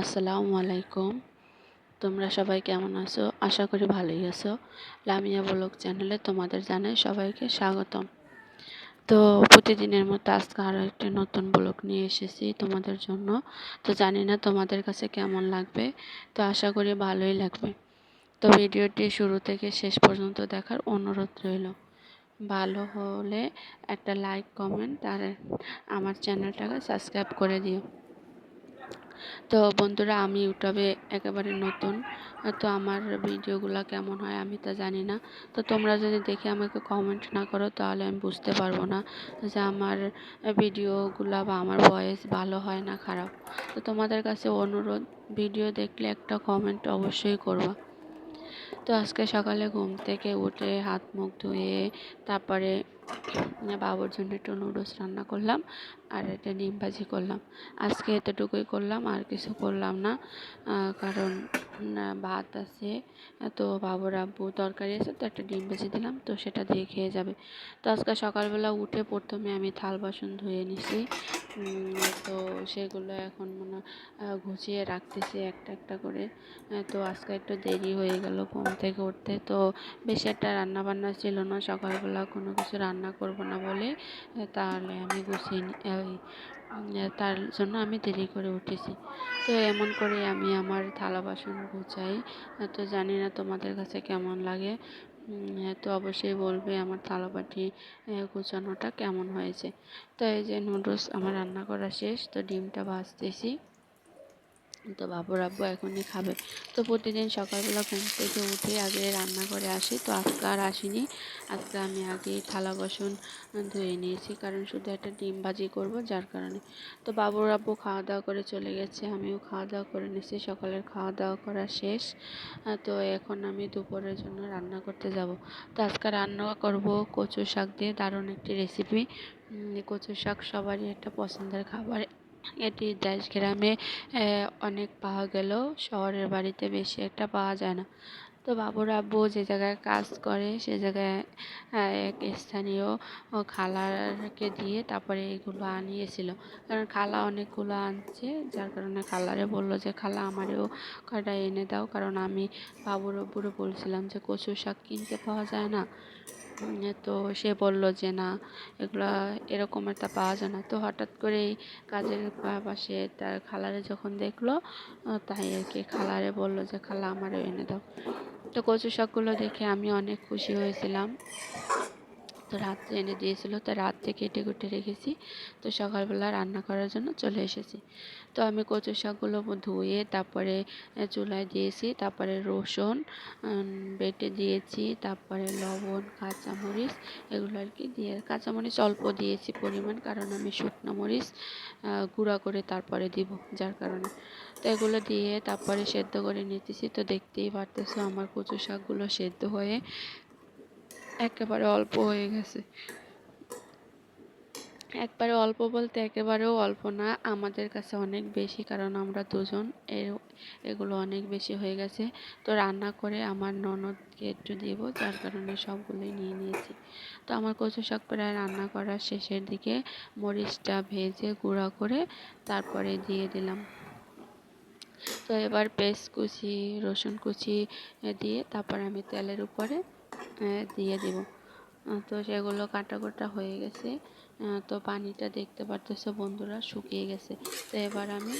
আসসালামু আলাইকুম। তোমরা সবাই কেমন আছো? আশা করি ভালোই আছো। লামিয়া ব্লগ চ্যানেলে তোমাদের জানাই সবাইকে স্বাগতম। তো প্রতিদিনের মতো আজকে আরও একটি নতুন ব্লগ নিয়ে এসেছি তোমাদের জন্য। তো জানি না তোমাদের কাছে কেমন লাগবে, তো আশা করি ভালোই লাগবে। তো ভিডিওটি শুরু থেকে শেষ পর্যন্ত দেখার অনুরোধ রইল। ভালো হলে একটা লাইক, কমেন্ট আর আমার চ্যানেলটাকে সাবস্ক্রাইব করে দিও। তো বন্ধুরা, আমি ইউটিউবে একেবারে নতুন, তো আমার ভিডিওগুলো কেমন হয় আমি তা জানি না। তো তোমরা যদি দেখে আমাকে কমেন্ট না করো তাহলে আমি বুঝতে পারবো না যে আমার ভিডিওগুলো বা আমার ভয়েস ভালো হয় না খারাপ। তো তোমাদের কাছে অনুরোধ, ভিডিও দেখলে একটা কমেন্ট অবশ্যই করবা। তো আজকে সকালে ঘুম থেকে উঠে হাত মুখ ধুয়ে তারপরে বাবুর জন্য একটু নুডলস রান্না করলাম আর একটা ডিম ভাজি করলাম। আজকে এতটুকুই করলাম, আর কিছু করলাম না। কারণ ভাত আছে, তো বাবুর আব্বু তরকারি আছে, তো একটা ডিম ভেজে দিলাম, তো সেটা দিয়ে খেয়ে যাবে। তো আজকে সকালবেলা উঠে প্রথমে আমি থাল বাসন ধুয়ে নিছি। তো সেগুলো এখন গুছিয়ে রাখতেছি একটা একটা করে। তো আজকে একটু দেরি হয়ে গেল ঘুম থেকে উঠতে। তো বেশি একটা রান্না বান্না ছিল না, সকালবেলা কোনো কিছু রান্না করব না বলে তাহলে আমি তার জন্য আমি দেরি করে উঠেছি। তো এমন করে আমি আমার থালা বাসন গুছাই। তো জানি না তোমাদের কাছে কেমন লাগে, তো অবশ্যই বলবে আমার থালাবাটি গোছানোটা কেমন হয়েছে। তো এই যে নুডলস আমার রান্না করা শেষ, তো ডিমটা ভাজতেছি। তো বাবুর আব্বু এখনই খাবে। তো প্রতিদিন সকালবেলা ঘুম থেকে উঠে আগে রান্না করে আসি, তো আজকে আর আসিনি। আজকে আমি আগে থালা বাসন ধুয়ে নিয়েছি, কারণ শুধু একটা ডিম ভাজি করব, যার কারণে। তো বাবুর আব্বু খাওয়া দাওয়া করে চলে গেছে, আমিও খাওয়া দাওয়া করে নিয়েছি, সকালের খাওয়া দাওয়া করা শেষ। তো এখন আমি দুপুরের জন্য রান্না করতে যাব। তো আজকে রান্না করব কচু শাক দিয়ে, দারুণ একটি রেসিপি। কচু শাক সবারই একটা পছন্দের খাবার। এটি দেশ গ্রামে অনেক পাওয়া গেলেও শহরের বাড়িতে বেশি একটা পাওয়া যায় না। তো বাবুর আব্বু যে জায়গায় কাজ করে সে জায়গায় এক স্থানীয় খালাকে দিয়ে তারপরে এগুলো আনিয়েছিল। কারণ খালা অনেকগুলো আনছে, যার কারণে খালারে বলল যে খালা আমারেও কয়টা এনে দাও, কারণ আমি বাবুর আব্বুরে বলছিলাম যে কচু শাক কিনতে পাওয়া যায় না। তো সে বলল যে না, এগুলা এরকম একটা পাওয়া যায় না। তো হঠাৎ করেই কাজের পাশে তার খালারে যখন দেখলো, তাই আর কি খালারে বলল যে খালা আমারও এনে দাও। তো কচু শাকগুলো দেখে আমি অনেক খুশি হয়েছিলাম। তো রাত্রে এনে দিয়েছিল, তো রাত্রে কেটে কুটে রেখেছি। তো সকালবেলা রান্না করার জন্য চলে এসেছি। তো আমি কচু শাকগুলো ধুয়ে তারপরে চুলায় দিয়েছি, তারপরে রসুন বেটে দিয়েছি, তারপরে লবণ, কাঁচামরিচ এগুলো আর কি দিয়ে, কাঁচামরিচ অল্প দিয়েছি পরিমাণ, কারণ আমি শুকনো মরিচ গুঁড়া করে তারপরে দিব, যার কারণে। তো এগুলো দিয়ে তারপরে সেদ্ধ করে নিতেছি। তো দেখতেই পারতেছো আমার কচু শাকগুলো সেদ্ধ হয়ে একেবারে অল্প হয়ে গেছে। একবারে অল্প বলতে একেবারেও অল্প না, আমাদের কাছে অনেক বেশি, কারণ আমরা দুজন। এগুলো অনেক বেশি হয়ে গেছে। তো রান্না করে আমার ননদকে একটু দেবো, যার কারণে সবগুলোই নিয়ে নিয়েছি। তো আমার কচু শাক প্রায় রান্না করার শেষের দিকে মরিচটা ভেজে গুঁড়া করে তারপরে দিয়ে দিলাম। তো এবার পেঁয়াজ কুচি, রসুন কুচি দিয়ে তারপর আমি তেলের উপরে দিয়ে দেব। তো সেগুলো কাটা কোটা হয়ে গেছে। তো পানিটা দেখতে পারতেছো বন্ধুরা, শুকিয়ে গেছে। তো এবার আমি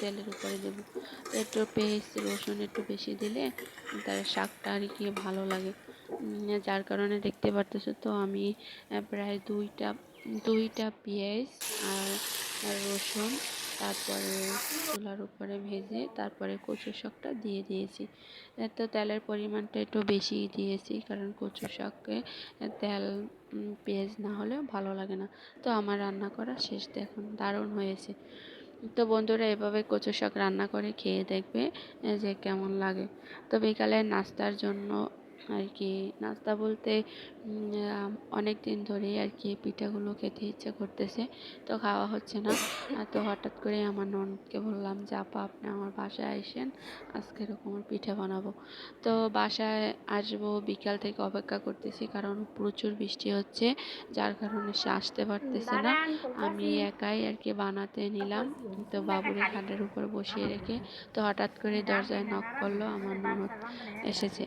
তেলের উপরে দেবো। তো একটু পেঁয়াজ রসুন একটু বেশি দিলে তার শাকটা আর কি ভালো লাগে, যার কারণে দেখতে পারতেছো। তো আমি প্রায় দুইটা পেঁয়াজ আর রসুন তারপরে চুলার উপরে ভেজে তারপরে কচু শাকটা দিয়ে দিয়েছি। তো তেলের পরিমাণটা একটু বেশি দিয়েছি, কারণ কচু শাকে তেল পেঁয়াজ না হলেও ভালো লাগে না। তো আমার রান্না করা শেষ, দেখুন দারুণ হয়েছে। তো বন্ধুরা, এভাবে কচু শাক রান্না করে খেয়ে দেখবে যে কেমন লাগে। তো বিকালে নাস্তার জন্য আর কি, নাস্তা বলতে অনেক দিন ধরেই আর কি পিঠাগুলো খেতে ইচ্ছে করতেছে, তো খাওয়া হচ্ছে না। তো হঠাৎ করে আমার ননদকে বললাম যে আপা আপনি আমার বাসায় আইসেন, আজকে এরকম পিঠা বানাবো। তো বাসায় আসবো বিকাল থেকে অপেক্ষা করতেছি, কারণ প্রচুর বৃষ্টি হচ্ছে, যার কারণে সে আসতে পারতেছে না। আমি একাই আর কি বানাতে নিলাম। তো বাবুরে খাটের উপর বসিয়ে রেখে, তো হঠাৎ করে দরজায় নক করলো, আমার ননদ এসেছে।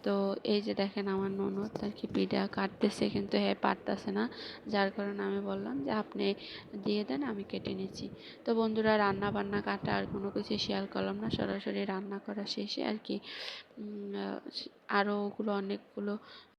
তো এই যে দেখেন আমার ননদ আর কি পিঠা কাটতেছে, কিন্তু হ্যাঁ পারতেছে না, যার কারণে আমি বললাম যে আপনি দিয়ে দেন, আমি কেটে নিচ্ছি। তো বন্ধুরা, রান্না বান্না কাটা আর কোনো কিছু শেয়ার করলাম না, সরাসরি রান্না করা শেষে আর কি আরও ওগুলো অনেকগুলো